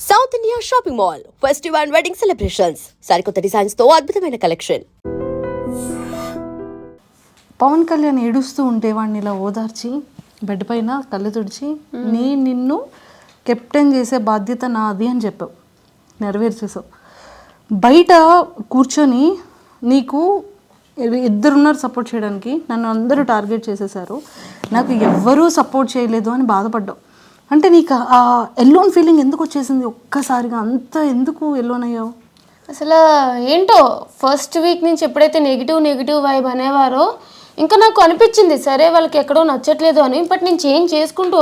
South India shopping mall festive and wedding celebrations సరికొత్త designs తో అద్భుతమైన కలెక్షన్. పవన్ కళ్యాణ్ ఏడుస్తూ ఉంటే వాడిని ఇలా ఓదార్చి బెడ్ పైన కళ్ళు తుడిచి నిన్ను కెప్టెన్ చేసే బాధ్యత నాది అని చెప్పావు, నెరవేర్చేసావు. బయట కూర్చొని నీకు ఇద్దరున్నారు సపోర్ట్ చేయడానికి, నన్ను అందరూ టార్గెట్ చేసేసారు, నాకు ఎవ్వరూ సపోర్ట్ చేయలేదు అని బాధపడ్డావు. అంటే నీకు ఆ ఎల్లోన్ ఫీలింగ్ ఎందుకు వచ్చేసింది ఒక్కసారిగా? అంత ఎందుకు ఎల్లోన్ అయ్యావు? అసలు ఏంటో ఫస్ట్ వీక్ నుంచి ఎప్పుడైతే నెగిటివ్ వైబ్ అనేవారో ఇంకా నాకు అనిపించింది సరే వాళ్ళకి ఎక్కడో నచ్చట్లేదు అని. బట్ నేను చేంజ్ చేసుకుంటూ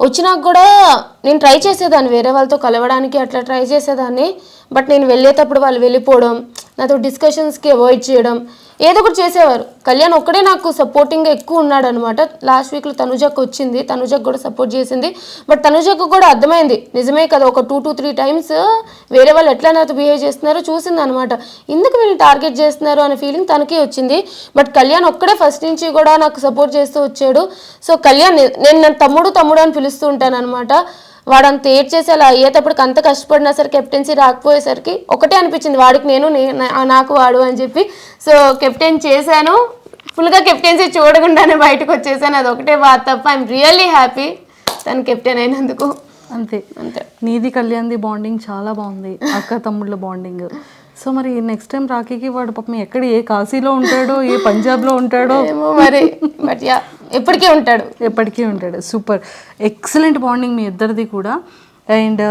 వచ్చినాక కూడా నేను ట్రై చేసేదాన్ని వేరే వాళ్ళతో కలవడానికి, అట్లా ట్రై చేసేదాన్ని. బట్ నేను వెళ్ళేటప్పుడు వాళ్ళు వెళ్ళిపోవడం, నాతో డిస్కషన్స్కి అవాయిడ్ చేయడం, ఏదో ఒకటి చేసేవారు. కళ్యాణ్ ఒక్కడే నాకు సపోర్టింగ్గా ఎక్కువ ఉన్నాడు అనమాట. లాస్ట్ వీక్లో తనుజకు వచ్చింది, తనుజకు కూడా సపోర్ట్ చేసింది. బట్ తనుజకు కూడా అర్థమైంది నిజమే కదా, ఒక 2 to 3 times వేరే వాళ్ళు ఎట్లా నాతో బిహేవ్ చేస్తున్నారో చూసింది అనమాట. ఎందుకు వీళ్ళు టార్గెట్ చేస్తున్నారు అనే ఫీలింగ్ తనకి వచ్చింది. బట్ కళ్యాణ్ ఒక్కడే ఫస్ట్ నుంచి కూడా నాకు సపోర్ట్ చేస్తూ వచ్చాడు. సో కళ్యాణ్ నేను నన్ను తమ్ముడు అని పిలుస్తూ ఉంటాను అనమాట. వాడంత ఏడ్చేసి అలా అయ్యేటప్పటికి అంత కష్టపడినా సరే కెప్టెన్సీ రాకపోయేసరికి ఒకటే అనిపించింది, వాడికి నేను నాకు వాడు అని చెప్పి. సో కెప్టెన్ చేశాను, ఫుల్గా కెప్టెన్సీ చూడకుండానే బయటకు వచ్చేసాను. అది ఒకటే బాధ తప్ప ఐఎమ్ రియల్లీ హ్యాపీ తను కెప్టెన్ అయినందుకు. అంతే. నీది కళ్యాణ్ది బాండింగ్ చాలా బాగుంది, అక్క తమ్ముళ్ళ బాండింగ్. సో మరి నెక్స్ట్ టైం రాఖీకి వాడు పాపం ఎక్కడ, ఏ కాశీలో ఉంటాడో, ఏ పంజాబ్లో ఉంటాడో ఏమో మరి. బట్ యా ఎప్పటికీ ఉంటాడు. సూపర్, ఎక్సలెంట్ బాండింగ్ మీ ఇద్దరిది కూడా. అండ్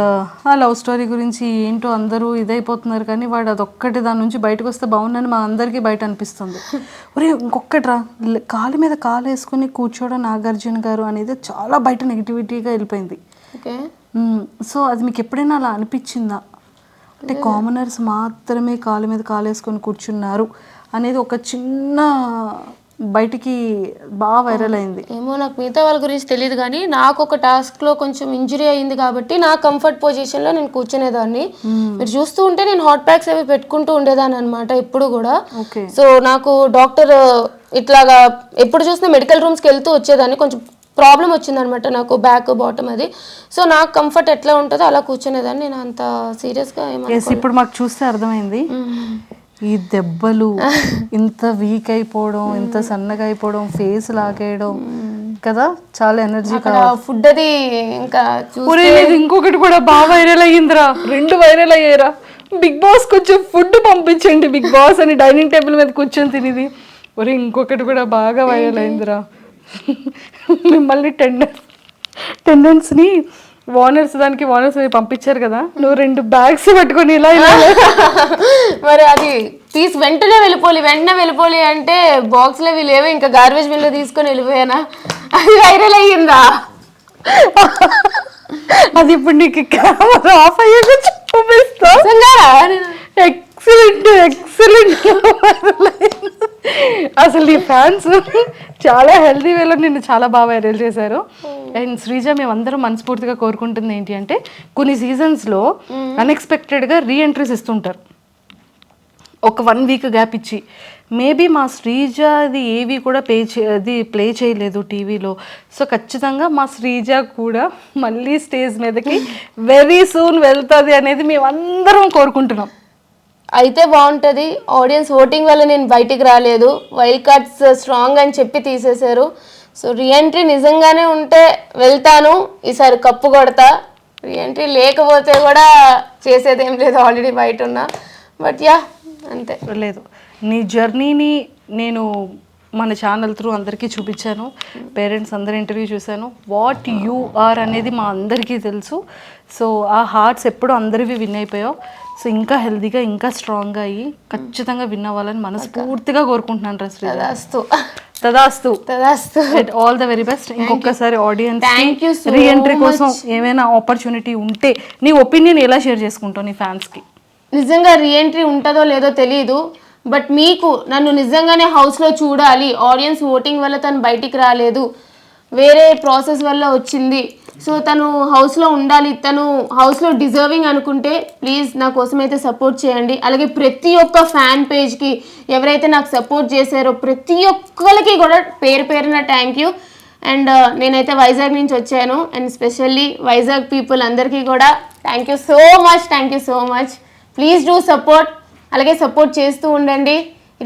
ఆ లవ్ స్టోరీ గురించి ఏంటో అందరూ ఇదైపోతున్నారు, కానీ వాడు అదొక్కటి దాని నుంచి బయటకు వస్తే బాగుందని మా అందరికీ బయట అనిపిస్తుంది. ఒరే ఇంకొకటి రా, కాలు మీద కాలు వేసుకుని కూర్చోవడం నాగార్జున గారు అనేది చాలా బయట నెగిటివిటీగా వెళ్ళిపోయింది. ఓకే. సో అది మీకు ఎప్పుడైనా అలా అనిపించిందా? అంటే కామనర్స్ మాత్రమే కాలు మీద కాలు వేసుకొని కూర్చున్నారు అనేది ఒక చిన్న బయటికి బాగా వైరల్ అయింది. ఏమో నాకు మిగతా వాళ్ళ గురించి తెలియదు, కానీ నాకు ఒక టాస్క్లో కొంచెం ఇంజురీ అయింది కాబట్టి నా కంఫర్ట్ పొజిషన్లో నేను కూర్చునేదాన్ని. మీరు చూస్తూ ఉంటే నేను హాట్ ప్యాక్స్ అవి పెట్టుకుంటూ ఉండేదాన్ని అనమాట ఎప్పుడు కూడా. సో నాకు డాక్టర్ ఇట్లాగా ఎప్పుడు చూసినా మెడికల్ రూమ్స్కి వెళ్తూ వచ్చేదాన్ని. కొంచెం ప్రాబ్లం వచ్చిందనమాట నాకు, బ్యాక్ బాటమ్ అది. సో నాకు కంఫర్ట్ ఎట్లా ఉంటుందో అలా కూర్చునేదాన్ని. నేను అంత సీరియస్గా ఇప్పుడు మాకు చూస్తే అర్థమైంది, ఈ దెబ్బలు, ఇంత వీక్ అయిపోవడం, ఇంత సన్నగా అయిపోవడం, ఫేస్ లాగేయడం కదా, చాలా ఎనర్జీ ఫుడ్ అది. ఇంకా ఇంకొకటి కూడా బాగా వైరల్ అయ్యిందిరా, 2 వైరల్ అయ్యారా. బిగ్ బాస్ కొంచెం ఫుడ్ పంపించండి బిగ్ బాస్ అని డైనింగ్ టేబుల్ మీద కూర్చొని తినేది. ఒరే ఇంకొకటి కూడా బాగా వైరల్ అయిందిరా, మిమ్మల్ని టెండెన్స్ని వార్నర్స్ పంపించారు కదా, నువ్వు 2 bags పట్టుకొని ఇలా మరి అది తీసి వెంటనే వెళ్ళిపోలి అంటే బాక్స్లో లేవో ఇంకా గార్బేజ్ బిన్లో తీసుకొని వెళ్ళిపోయానా, అది వైరల్ అయ్యిందా? అది ఇప్పుడు నీకు కెమెరా ఆఫ్ అయ్యాక చూపిస్తా. ఎక్సలెంట్. అసలు నీ ఫ్యాన్స్ చాలా హెల్తీ వేలో నిన్ను చాలా బాగా వైరల్ చేశారు. అండ్ శ్రీజ, మేమందరం మనస్ఫూర్తిగా కోరుకుంటుంది ఏంటి అంటే, కొన్ని సీజన్స్లో అన్ఎక్స్పెక్టెడ్గా రీఎంట్రీస్ ఇస్తుంటారు, ఒక 1 week గ్యాప్ ఇచ్చి. మేబీ మా శ్రీజ అది ఏవి కూడా ప్లే చేయలేదు టీవీలో. సో ఖచ్చితంగా మా శ్రీజ కూడా మళ్ళీ స్టేజ్ మీదకి వెరీ సూన్ వెళ్తుంది అనేది మేమందరం కోరుకుంటున్నాం. అయితే బాగుంటుంది. ఆడియన్స్ ఓటింగ్ వల్ల నేను బయటికి రాలేదు, వైల్డ్ కార్డ్స్ స్ట్రాంగ్ అని చెప్పి తీసేశారు. సో రీఎంట్రీ నిజంగానే ఉంటే వెళ్తాను, ఈసారి కప్పు కొడతా. రీఎంట్రీ లేకపోతే కూడా చేసేదేం లేదు, ఆల్రెడీ బయట ఉన్నా. బట్ యా అంతే. లేదు, నీ జర్నీని నేను మన ఛానల్ త్రూ అందరికీ చూపించాను, పేరెంట్స్ అందరి ఇంటర్వ్యూ చూశాను. వాట్ యూ ఆర్ అనేది మా అందరికీ తెలుసు. సో ఆ హార్ట్స్ ఎప్పుడు అందరివి విన్ అయిపోయావు. సో ఇంకా హెల్తీగా, ఇంకా స్ట్రాంగ్గా అయ్యి ఖచ్చితంగా విన్ అవ్వాలని మనస్ఫూర్తిగా కోరుకుంటున్నాను. తదాస్తు. All the very best. ఇంకొకసారి ఆడియన్స్ రీఎంట్రీ కోసం ఏమైనా ఆపర్చునిటీ ఉంటే నీ ఒపీనియన్ ఎలా షేర్ చేసుకుంటావు నీ ఫ్యాన్స్కి? నిజంగా రీఎంట్రీ ఉంటుందో లేదో తెలియదు, బట్ మీకు నన్ను నిజంగానే హౌస్లో చూడాలి, ఆడియన్స్ ఓటింగ్ వల్ల తను బయటికి రాలేదు, వేరే ప్రాసెస్ వల్ల వచ్చింది, సో తను హౌస్లో ఉండాలి, తను హౌస్లో డిజర్వింగ్ అనుకుంటే ప్లీజ్ నా కోసం అయితే సపోర్ట్ చేయండి. అలాగే ప్రతి ఒక్క ఫ్యాన్ పేజ్కి ఎవరైతే నాకు సపోర్ట్ చేశారో ప్రతి ఒక్కరికి కూడా పేరున థ్యాంక్ యూ. అండ్ నేనైతే వైజాగ్ నుంచి వచ్చాను అండ్ స్పెషల్లీ వైజాగ్ పీపుల్ అందరికీ కూడా thank you so much. Please do support, అలాగే సపోర్ట్ చేస్తూ ఉండండి.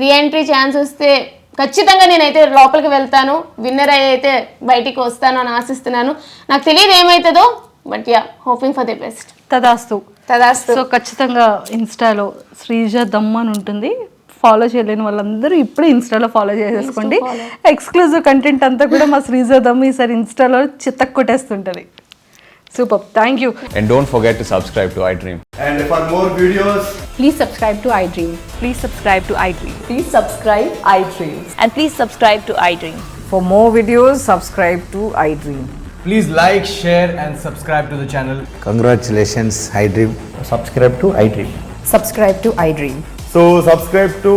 రీఎంట్రీ ఛాన్స్ వస్తే ఖచ్చితంగా నేనైతే లోపలికి వెళ్తాను, విన్నర్ అయితే బయటికి వస్తాను అని ఆశిస్తున్నాను. నాకు తెలియదు ఏమవుతుందో, but yeah hoping for the best. తదాస్తు. సో ఖచ్చితంగా ఇన్స్టాలో శ్రీజ దమ్ అని ఉంటుంది. ఫాలో చేయలేని వాళ్ళందరూ ఇప్పుడే ఇన్స్టాలో ఫాలో చేసేసుకోండి. ఎక్స్క్లూజివ్ కంటెంట్ అంతా కూడా మా శ్రీజ దమ్ ఈసారి ఇన్స్టాలో చిత్తకు కొట్టేస్తుంటుంది. Super, thank you. And don't forget to subscribe to iDream. And for more videos, Please subscribe to iDream. Please subscribe to iDream. Please subscribe iDream. And please subscribe to iDream. For more videos, subscribe to iDream. please like, share and subscribe to the channel. Congratulations, iDream. Subscribe to iDream. Subscribe to iDream. So subscribe to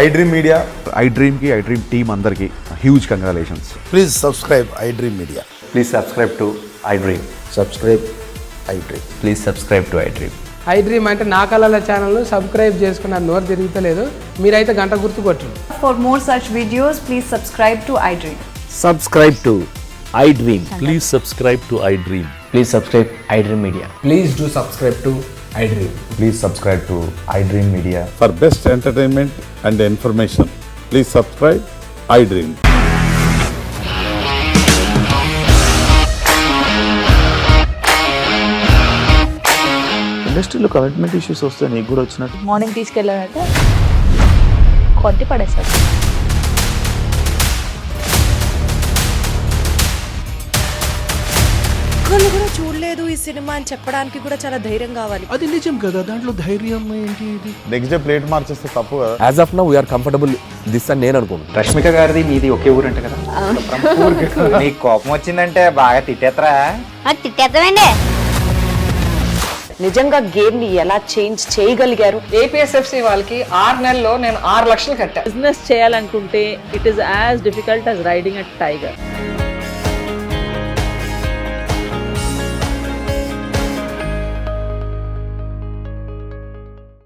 iDream Media. iDream ki iDream team andarki huge congratulations. Please subscribe iDream Media. Please subscribe to iDream. Subscribe iDream. Please subscribe to iDream. iDream అంటే నా కళల channel subscribe చేసుకున్న నోరు తిరుగుతలేదు, మీరైతే గంట గుర్తు కొట్టండి. For more such videos, please subscribe to iDream. Subscribe to iDream. Please subscribe to iDream. Please subscribe iDream Media. Please do subscribe to iDream. Please subscribe to iDream Media. For best entertainment and information, please subscribe iDream. ఇండస్ట్రీలో commitment issues వస్తే నీకు కూడా వచ్చినట్టు morning తీసుకెళ్ళాడంటే కొట్టి పడేస్తాడు. ఒక్కళ్ళు కూడా చూడలేదు ఈ సినిమా అని చెప్పడానికి కూడా చాలా ధైర్యం కావాలి. అది నిజం కదా, దాంట్లో ధైర్యం ఏంటి? ఇది నెక్స్ట్ డే ప్లేట్ మార్చేస్తే తప్పు కదా. As of now we are comfortable this అని నేను అనుకుంటున్నాను. రష్మిక గారిది మీది ఒకే ఊరు అంట కదా. నీకు కోపం వచ్చిందంటే బాగా తిట్టేత్తరా? తిట్టేద్దామండి. నిజంగా గేమ్ ని ఎలా చేంజ్ చేయగలిగారు? ఏపీఎస్ఎఫ్సి వాళ్ళకి 6 నెలల్లో నేను 6 లక్షలు కట్టా. బిజినెస్ చేయాలనుకుంటే it is as difficult as riding a tiger.